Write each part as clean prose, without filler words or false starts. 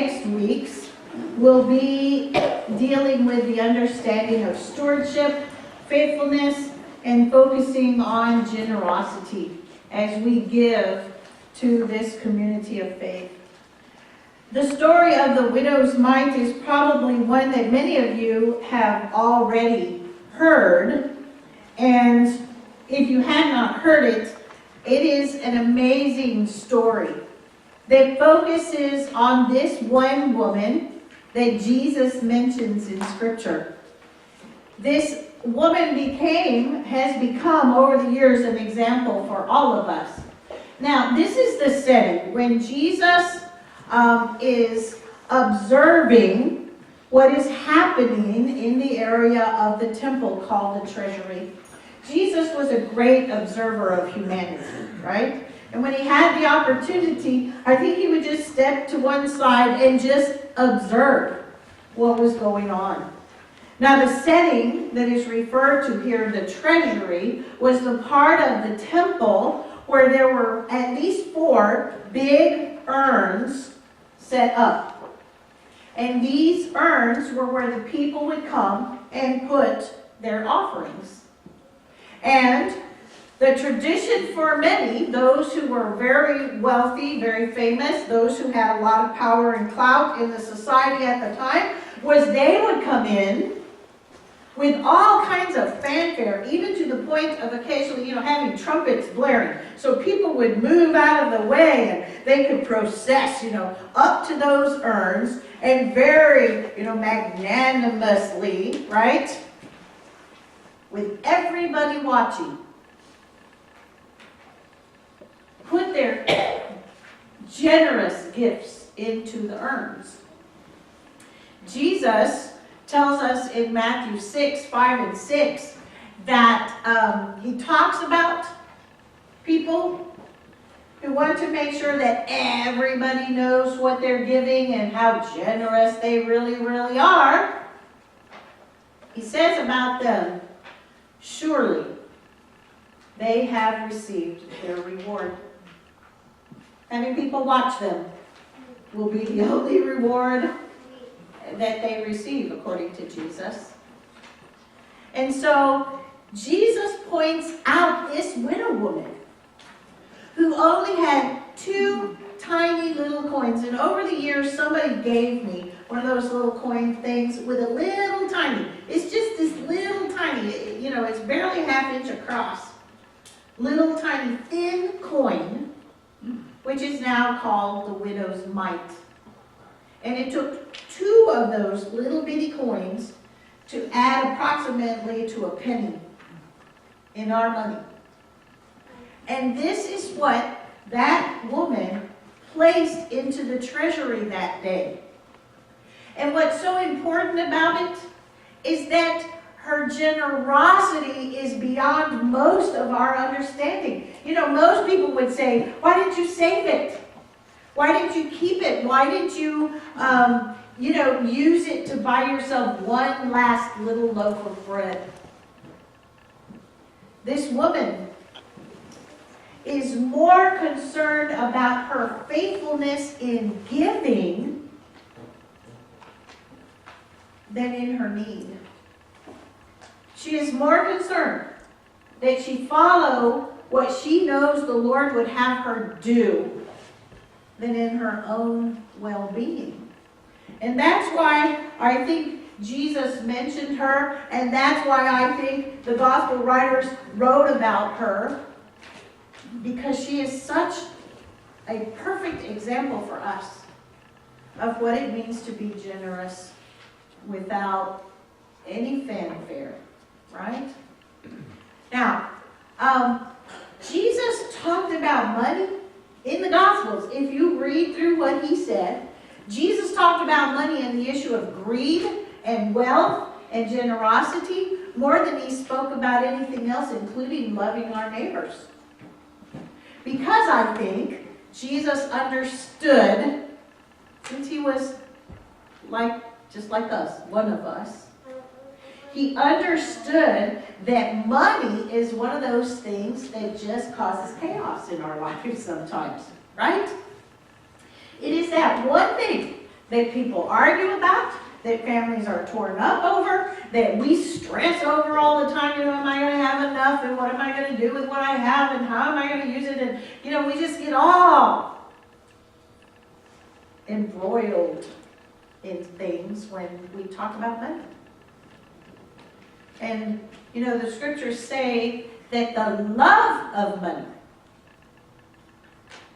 next weeks will be dealing with the understanding of stewardship, faithfulness, and focusing on generosity as we give to this community of faith. The story of the widow's mite is probably one that many of you have already heard, and if you had not heard it, it is an amazing story that focuses on this one woman that Jesus mentions in Scripture. This woman has become over the years an example for all of us. Now, this is the setting when Jesus is observing what is happening in the area of the temple called the treasury. Jesus was a great observer of humanity, right? And when he had the opportunity, I think he would just step to one side and just observe what was going on. Now, the setting that is referred to here, the treasury, was the part of the temple where there were at least 4 big urns set up. And these urns were where the people would come and put their offerings. And the tradition for many, those who were very wealthy, very famous, those who had a lot of power and clout in the society at the time, was they would come in with all kinds of fanfare, even to the point of occasionally, having trumpets blaring. So people would move out of the way and they could process, up to those urns and very, magnanimously, right? With everybody watching, put their generous gifts into the urns. Jesus tells us in Matthew 6, 5, and 6 that he talks about people who want to make sure that everybody knows what they're giving and how generous they really, really are. He says about them, surely they have received their reward. Having people watch them will be the only reward that they receive, according to Jesus. And so Jesus points out this widow woman who only had 2 tiny little coins. And over the years, somebody gave me one of those little coin things with a little tiny, it's just this little tiny, it's barely a ½ inch across, little tiny thin coin, which is now called the widow's mite. And it took 2 of those little bitty coins to add approximately to a penny in our money. And this is what that woman placed into the treasury that day. And what's so important about it is that her generosity is beyond most of our understanding. Most people would say, why didn't you save it? Why didn't you keep it? Why didn't you, use it to buy yourself one last little loaf of bread? This woman is more concerned about her faithfulness in giving than in her need. She is more concerned that she follow what she knows the Lord would have her do than in her own well-being. And that's why I think Jesus mentioned her, and that's why I think the gospel writers wrote about her, because she is such a perfect example for us of what it means to be generous without any fanfare, right? Now, Jesus talked about money in the Gospels. If you read through what he said, Jesus talked about money and the issue of greed and wealth and generosity more than he spoke about anything else, including loving our neighbors. Because I think Jesus understood, since he was just like us, one of us, he understood that money is one of those things that just causes chaos in our lives sometimes, right? It is that one thing that people argue about, that families are torn up over, that we stress over all the time. Am I going to have enough? And what am I going to do with what I have? And how am I going to use it? And, we just get all embroiled in things when we talk about money. And, the scriptures say that the love of money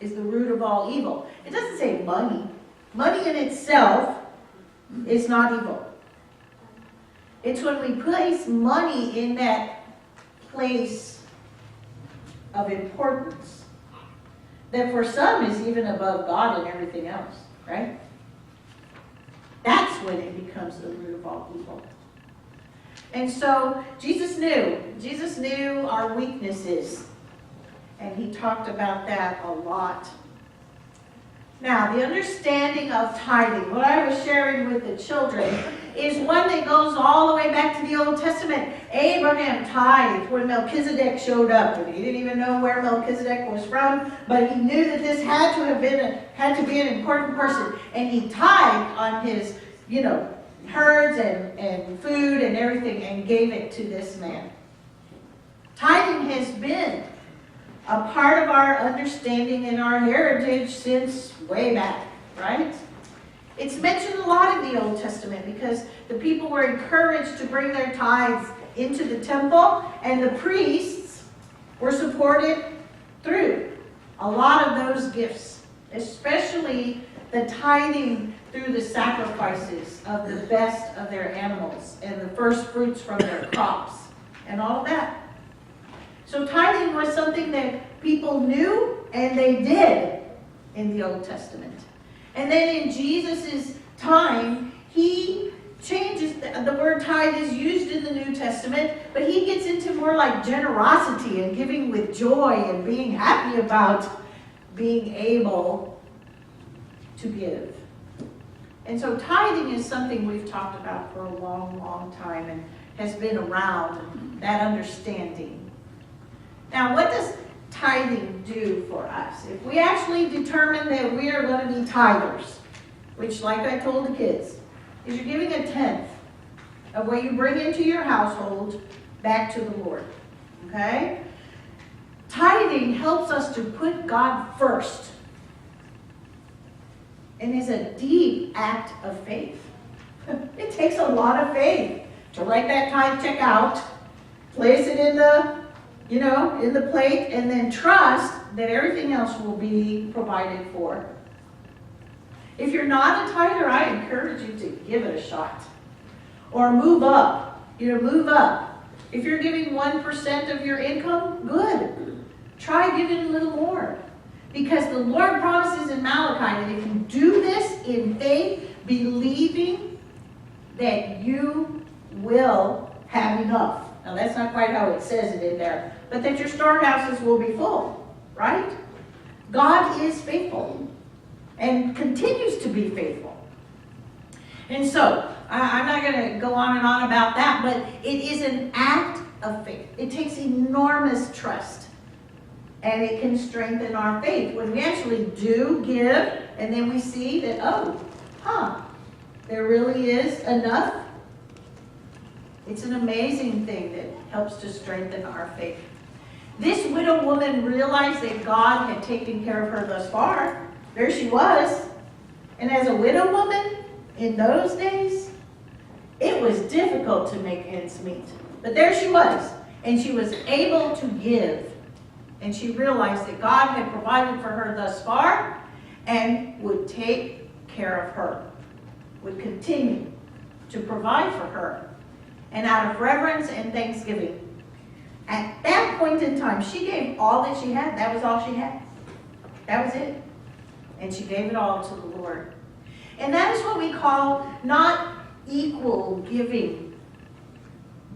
is the root of all evil. It doesn't say money. Money in itself is not evil. It's when we place money in that place of importance that for some is even above God and everything else, right? That's when it becomes the root of all evil. And so Jesus knew our weaknesses, and he talked about that a lot. Now, the understanding of tithing, what I was sharing with the children, is one that goes all the way back to the Old Testament. Abraham tithed when Melchizedek showed up, and he didn't even know where Melchizedek was from, but he knew that this had to be an important person, and he tithed on his, herds and food and everything, and gave it to this man. Tithing has been a part of our understanding and our heritage since way back, right? It's mentioned a lot in the Old Testament because the people were encouraged to bring their tithes into the temple, and the priests were supported through a lot of those gifts, especially the tithing through the sacrifices of the best of their animals and the first fruits from their crops and all of that. So tithing was something that people knew and they did in the Old Testament. And then in Jesus' time, he changes, the word tithe is used in the New Testament, but he gets into more like generosity and giving with joy and being happy about being able to give. And so tithing is something we've talked about for a long, long time and has been around, that understanding. Now, what does tithing do for us? If we actually determine that we are going to be tithers, which, like I told the kids, is you're giving a tenth of what you bring into your household back to the Lord. Okay? Tithing helps us to put God first and is a deep act of faith. It takes a lot of faith to write that tithe check out, place it in the in the plate, and then trust that everything else will be provided for. If you're not a tither, I encourage you to give it a shot. Or move up. Move up. If you're giving 1% of your income, good. Try giving a little more. Because the Lord promises in Malachi that if you do this in faith, believing that you will have enough. Now, that's not quite how it says it in there, but that your storehouses will be full, right? God is faithful and continues to be faithful. And so, I'm not going to go on and on about that, but it is an act of faith. It takes enormous trust, and it can strengthen our faith. When we actually do give, and then we see that, there really is enough. It's an amazing thing that helps to strengthen our faith. This widow woman realized that God had taken care of her thus far. There she was. And as a widow woman, in those days, it was difficult to make ends meet. But there she was. And she was able to give. And she realized that God had provided for her thus far and would take care of her, would continue to provide for her. And out of reverence and thanksgiving, at that point in time, she gave all that she had. That was all she had. That was it. And she gave it all to the Lord. And that is what we call not equal giving,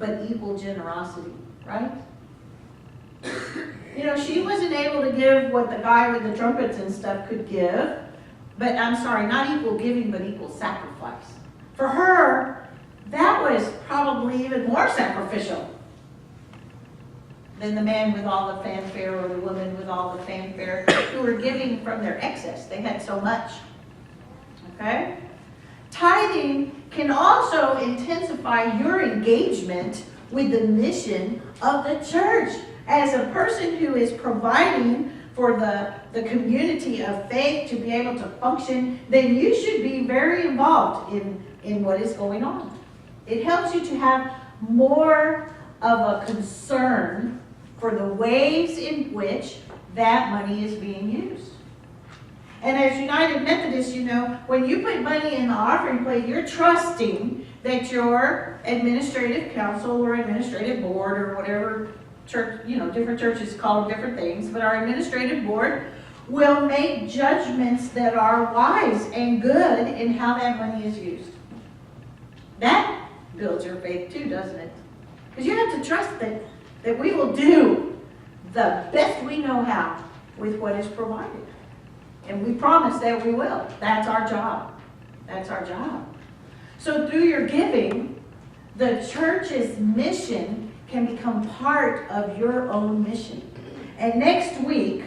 but equal generosity, right? She wasn't able to give what the guy with the trumpets and stuff could give. But not equal giving, but equal sacrifice. For her, that was probably even more sacrificial than the man with all the fanfare or the woman with all the fanfare who were giving from their excess. They had so much. Okay? Tithing can also intensify your engagement with the mission of the church. As a person who is providing for the community of faith to be able to function, then you should be very involved in what is going on. It helps you to have more of a concern for the ways in which that money is being used. And as United Methodists, you know, when you put money in the offering plate, you're trusting that your administrative council or administrative board or whatever church, you know, different churches call different things, but our administrative board will make judgments that are wise and good in how that money is used. That builds your faith too, doesn't it? Because you have to trust that we will do the best we know how with what is provided. And we promise that we will. That's our job. That's our job. So through your giving, the church's mission can become part of your own mission. And next week,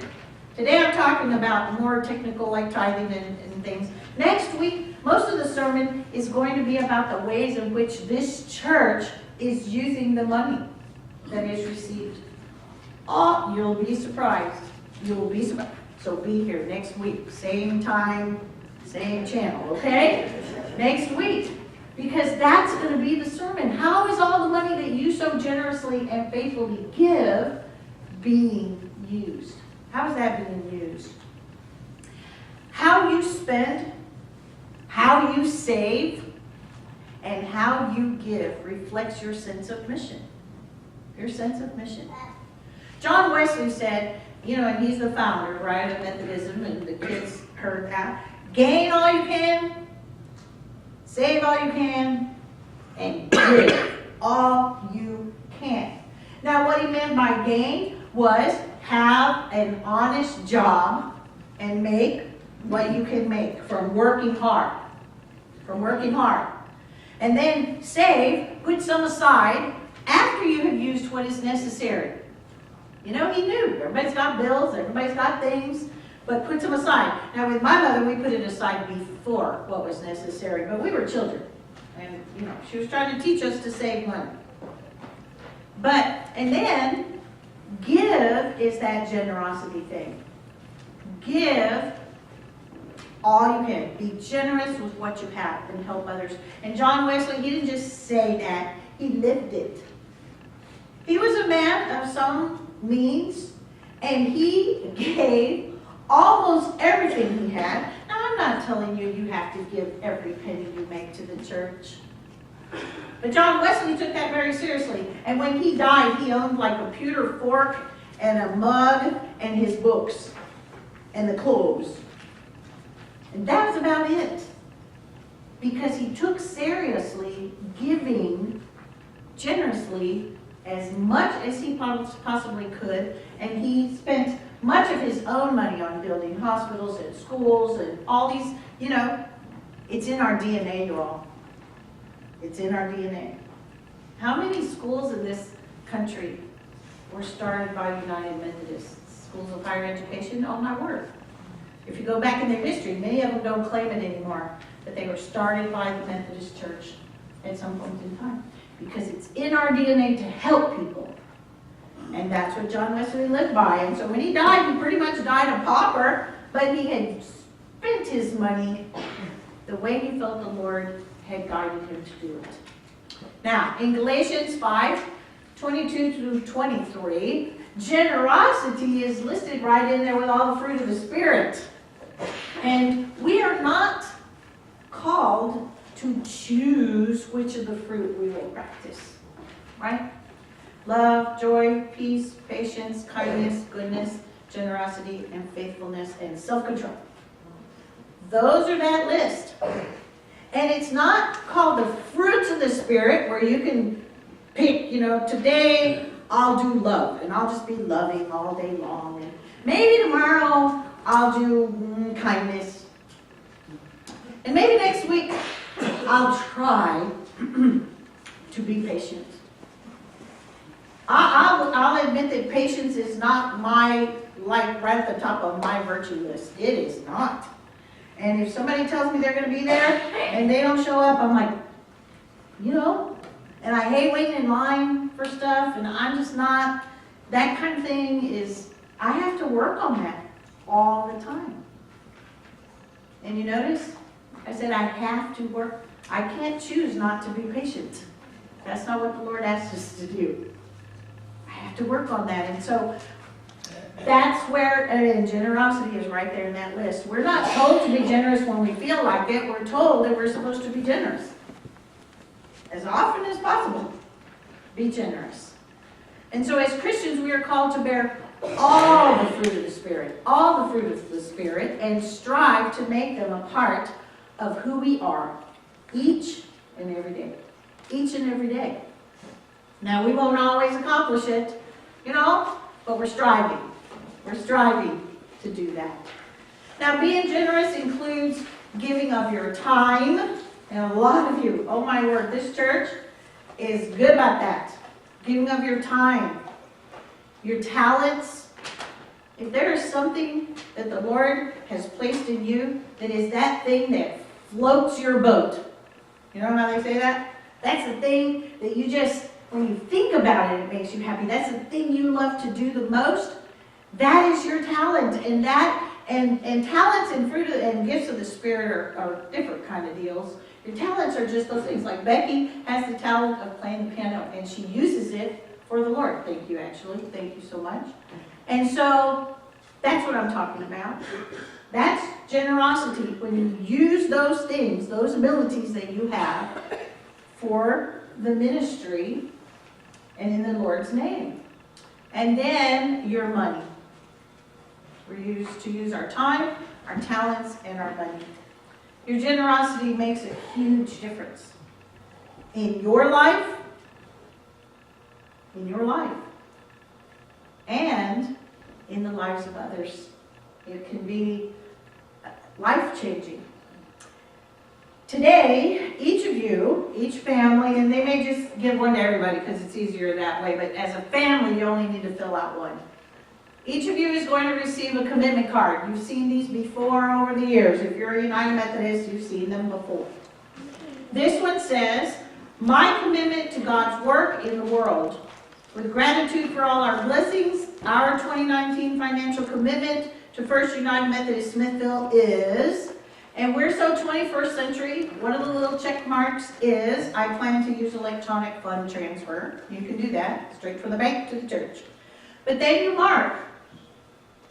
today I'm talking about more technical like tithing and things. Next week, most of the sermon is going to be about the ways in which this church is using the money that is received. Oh, you'll be surprised. You'll be surprised. So be here next week, same time, same channel, okay? Next week. Because that's going to be the sermon. How is all the money that you so generously and faithfully give being used? How is that being used? How you spend, how you save, and how you give reflects your sense of mission. Your sense of mission. John Wesley said, you know, and he's the founder, right, of Methodism, and the kids heard that. Gain all you can, save all you can, and give all you can. Now, what he meant by gain was have an honest job and make what you can make from working hard. From working hard. And then save, put some aside after you have used what is necessary. You know, he knew. Everybody's got bills, everybody's got things, but put some aside. Now, with my mother, we put it aside before what was necessary, but we were children. And, you know, she was trying to teach us to save money. And then, give is that generosity thing. Give all you can. Be generous with what you have and help others. And John Wesley, he didn't just say that, he lived it. He was a man of some means, and he gave almost everything he had. Now, I'm not telling you you have to give every penny you make to the church. But John Wesley took that very seriously. And when he died, he owned like a pewter fork and a mug and his books and the clothes. And that was about it. Because he took seriously giving generously as much as he possibly could, and he spent much of his own money on building hospitals and schools and all these, you know, it's in our DNA, you all. It's in our DNA. How many schools in this country were started by United Methodists? Schools of higher education? Oh my word. If you go back in their history, many of them don't claim it anymore, but they were started by the Methodist Church at some point in time. Because it's in our DNA to help people. And that's what John Wesley lived by. And so when he died, he pretty much died a pauper, but he had spent his money the way he felt the Lord had guided him to do it. Now, in Galatians 5:22 through 23, generosity is listed right in there with all the fruit of the Spirit. And we are not called to choose which of the fruit we will practice, right? Love, joy, peace, patience, kindness, goodness, generosity, and faithfulness, and self-control. Those are that list. And it's not called the fruits of the Spirit, where you can pick, you know, today I'll do love, and I'll just be loving all day long. And maybe tomorrow I'll do kindness. And maybe next week I'll try to be patient. I'll admit that patience is not my, like, right at the top of my virtue list. It is not. And if somebody tells me they're going to be there and they don't show up, I'm like, you know, and I hate waiting in line for stuff, and I'm just not, that kind of thing is, I have to work on that all the time. And you notice, I said I have to work. I can't choose not to be patient. That's not what the Lord asked us to do. I have to work on that. And so that's where, and generosity is right there in that list. We're not told to be generous when we feel like it. We're told that we're supposed to be generous. As often as possible, be generous. And so as Christians, we are called to bear all the fruit of the Spirit, and strive to make them a part of who we are each and every day. Each and every day. Now, we won't always accomplish it, you know, but we're striving. We're striving to do that. Now, being generous includes giving of your time. And a lot of you, oh my word, this church is good about that. Giving of your time, your talents. If there is something that the Lord has placed in you that is that thing that floats your boat. You know how they say that? That's the thing that you just, when you think about it, it makes you happy. That's the thing you love to do the most. That is your talent. And that, and talents and fruit and gifts of the Spirit are different kind of deals. Your talents are just those things. Like Becky has the talent of playing the piano, and she uses it for the Lord. Thank you, actually. Thank you so much. And so that's what I'm talking about. That's generosity, when you use those things, those abilities that you have for the ministry and in the Lord's name. And then your money. We're used to use our time, our talents, and our money. Your generosity makes a huge difference in your life, and in the lives of others. It can be life-changing. Today, each of you, each family, and they may just give one to everybody because it's easier that way, but as a family, you only need to fill out one. Each of you is going to receive a commitment card. You've seen these before over the years. If you're a United Methodist, you've seen them before. This one says, "My commitment to God's work in the world. With gratitude for all our blessings, our 2019 financial commitment to First United Methodist Smithville is," and we're so 21st century, one of the little check marks is, "I plan to use electronic fund transfer." You can do that, straight from the bank to the church. But then you mark.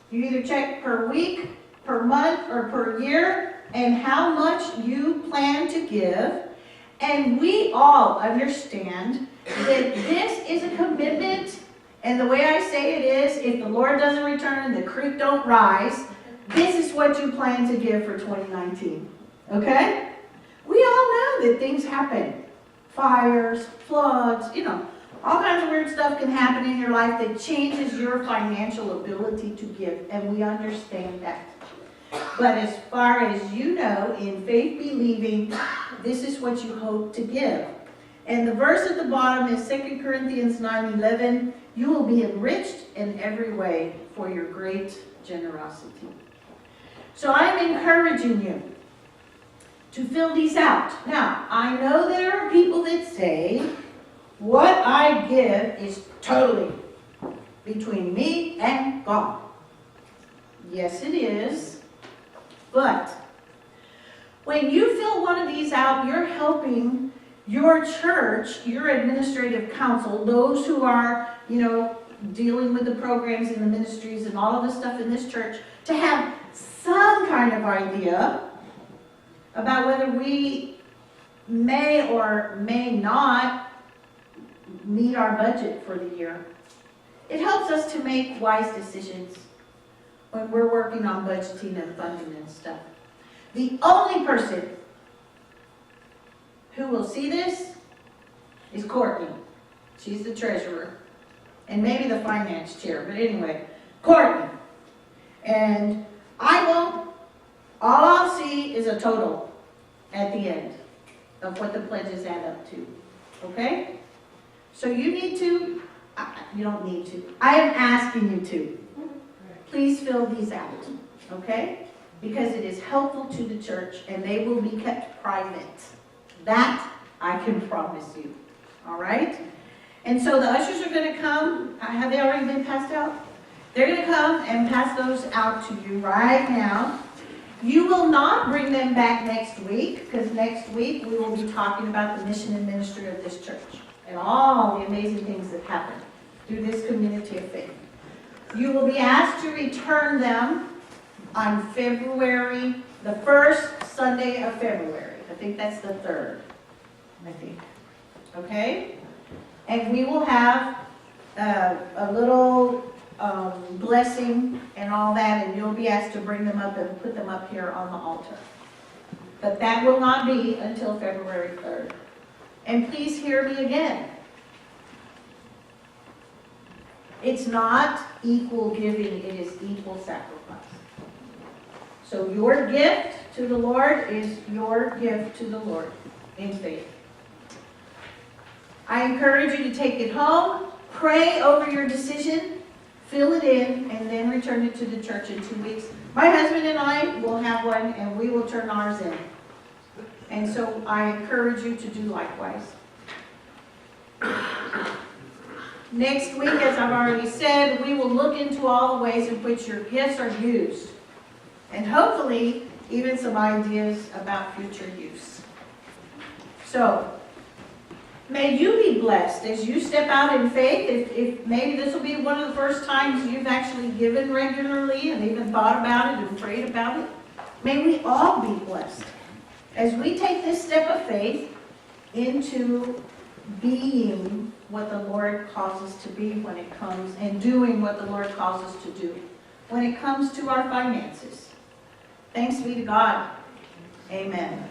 You either check per week, per month, or per year, and how much you plan to give. And we all understand that this is a commitment, and the way I say it is, if the Lord doesn't return, the creek don't rise, this is what you plan to give for 2019. Okay? We all know that things happen. Fires, floods, you know, all kinds of weird stuff can happen in your life that changes your financial ability to give, and we understand that. But as far as you know, in faith believing, this is what you hope to give. And the verse at the bottom is 2 Corinthians 9:11. "You will be enriched in every way for your great generosity." So I'm encouraging you to fill these out. Now, I know there are people that say, what I give is totally between me and God. Yes, it is. But when you fill one of these out, you're helping your church, your administrative council, those who are, you know, dealing with the programs and the ministries and all of the stuff in this church, to have some kind of idea about whether we may or may not meet our budget for the year. It helps us to make wise decisions when we're working on budgeting and funding and stuff. The only person who will see this is Courtney. She's the treasurer. And maybe the finance chair. But anyway, Courtney. And I won't, all I'll see is a total at the end of what the pledges add up to. Okay? So you need to, you don't need to, I am asking you to. Please fill these out. Okay? because it is helpful to the church, and they will be kept private. That I can promise you. All right? And so the ushers are going to come. Have they already been passed out? They're going to come and pass those out to you right now. You will not bring them back next week, because next week we will be talking about the mission and ministry of this church and all the amazing things that happen through this community of faith. You will be asked to return them on February, the first Sunday of February. I think that's the 3rd, I think. Okay? And we will have a little blessing and all that, and you'll be asked to bring them up and put them up here on the altar. But that will not be until February 3rd. And please hear me again. It's not equal giving, it is equal sacrifice. So your gift to the Lord is your gift to the Lord in faith. I encourage you to take it home, pray over your decision, fill it in, and then return it to the church in 2 weeks. My husband and I will have one, and we will turn ours in. And so I encourage you to do likewise. Next week, as I've already said, we will look into all the ways in which your gifts are used, and hopefully even some ideas about future use. So, may you be blessed as you step out in faith. If maybe this will be one of the first times you've actually given regularly and even thought about it and prayed about it. May we all be blessed as we take this step of faith into being what the Lord calls us to be when it comes, and doing what the Lord calls us to do when it comes to our finances. Thanks be to God. Amen.